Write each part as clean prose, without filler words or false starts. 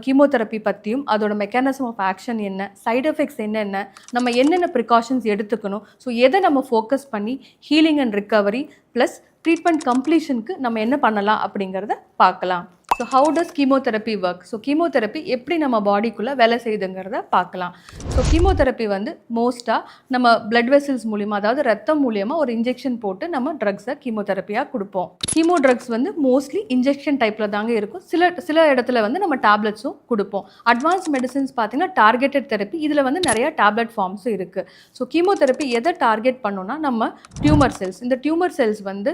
Chemotherapy பற்றியும் அதோட mechanism of action என்ன, சைடு எஃபெக்ட்ஸ் என்னென்ன, நம்ம என்னென்ன ப்ரிகாஷன்ஸ் எடுத்துக்கணும், ஸோ எதை நம்ம ஃபோக்கஸ் பண்ணி healing and recovery plus treatment கம்ப்ளீஷனுக்கு நம்ம என்ன பண்ணலாம் அப்படிங்கிறத பார்க்கலாம். So how does chemotherapy work? So chemotherapy எப்படி நம்ம பாடிக்குள்ளே வேலை செய்யுதுங்கிறத பார்க்கலாம். ஸோ கீமோதெரப்பி வந்து மோஸ்ட்டாக நம்ம பிளட் வெசல்ஸ் மூலியமாக, அதாவது ரத்தம் மூலியமாக ஒரு இன்ஜெக்ஷன் போட்டு நம்ம ட்ரக்ஸை கீமோதெரப்பியாக கொடுப்போம். கீமோ ட்ரக்ஸ் வந்து மோஸ்ட்லி இன்ஜெக்ஷன் டைப்பில் தாங்க இருக்கும். சில இடத்துல வந்து நம்ம டேப்லெட்ஸும் கொடுப்போம். அட்வான்ஸ் மெடிசின்ஸ் பார்த்தீங்கன்னா டார்கெட்டட் தெரப்பி, இதில் வந்து நிறையா டேப்லெட் ஃபார்ம்ஸும் இருக்குது. ஸோ கீமோதெரப்பி எதை டார்கெட் பண்ணோன்னா நம்ம டியூமர் செல்ஸ். இந்த டியூமர் செல்ஸ் வந்து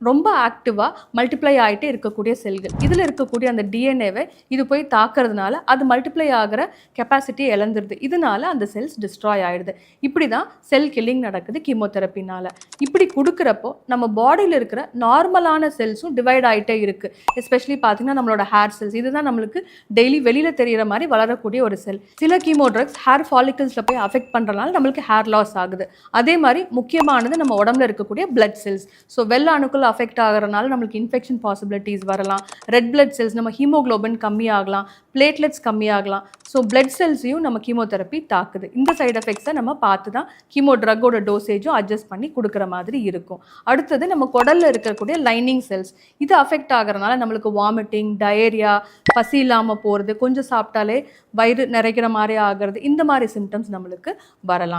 ரொம்ப ஆக்டிவாக மல்டிப்ளை ஆகிட்டே இருக்கக்கூடிய செல்கள். இதில் இருக்கக்கூடிய அந்த டிஎன்ஏவை இது போய் தாக்கிறதுனால அது மல்டிப்ளை ஆகிற கெப்பாசிட்டியை இழந்துருது. இதனால அந்த செல்ஸ் டிஸ்ட்ராய் ஆகிடுது. இப்படி தான் செல் கில்லிங் நடக்குது கீமோதெரப்பினால். இப்படி கொடுக்குறப்போ நம்ம பாடியில் இருக்கிற நார்மலான செல்ஸும் டிவைட் ஆகிட்டே இருக்குது. எஸ்பெஷலி பார்த்திங்கன்னா நம்மளோட ஹேர் செல்ஸ், இதுதான் நம்மளுக்கு டெய்லி வெளியில் தெரிகிற மாதிரி வளரக்கூடிய ஒரு செல். சில கீமோ ட்ரக்ஸ் ஹேர் ஃபாலிகல்ஸில் போய் அஃபெக்ட் பண்ணுறதுனால நம்மளுக்கு ஹேர் லாஸ் ஆகுது. அதே மாதிரி முக்கியமானது நம்ம உடம்புல இருக்கக்கூடிய பிளட் செல்ஸ். ஸோ வெள்ளை அணுக்கள் அஃபெக்ட் ஆகிறதுனால நம்மளுக்கு இன்ஃபெக்ஷன் பாசிபிலிட்டிஸ் வரலாம். ரெட் பிளட் செல்ஸ், நம்ம ஹீமோக்ளோபின் கம்மியாகலாம், பிளேட்லெட்ஸ் கம்மியாகலாம். ஸோ பிளட் செல்ஸையும் நம்ம கீமோதெரப்பி தாக்குது. இந்த சைட் எஃபெக்ட்ஸை நம்ம பார்த்து தான் கீமோ ட்ரக்கோட டோசேஜும் அட்ஜஸ்ட் பண்ணி கொடுக்குற மாதிரி இருக்கும். அடுத்தது நம்ம குடலில் இருக்கக்கூடிய லைனிங் செல்ஸ், இது அஃபெக்ட் ஆகிறதுனால நம்மளுக்கு வாமிட்டிங், டயரியா, பசி இல்லாமல் போகிறது, கொஞ்சம் சாப்பிட்டாலே வயிறு நிறைக்கிற மாதிரி ஆகிறது, இந்த மாதிரி சிம்டம்ஸ் நம்மளுக்கு வரலாம்.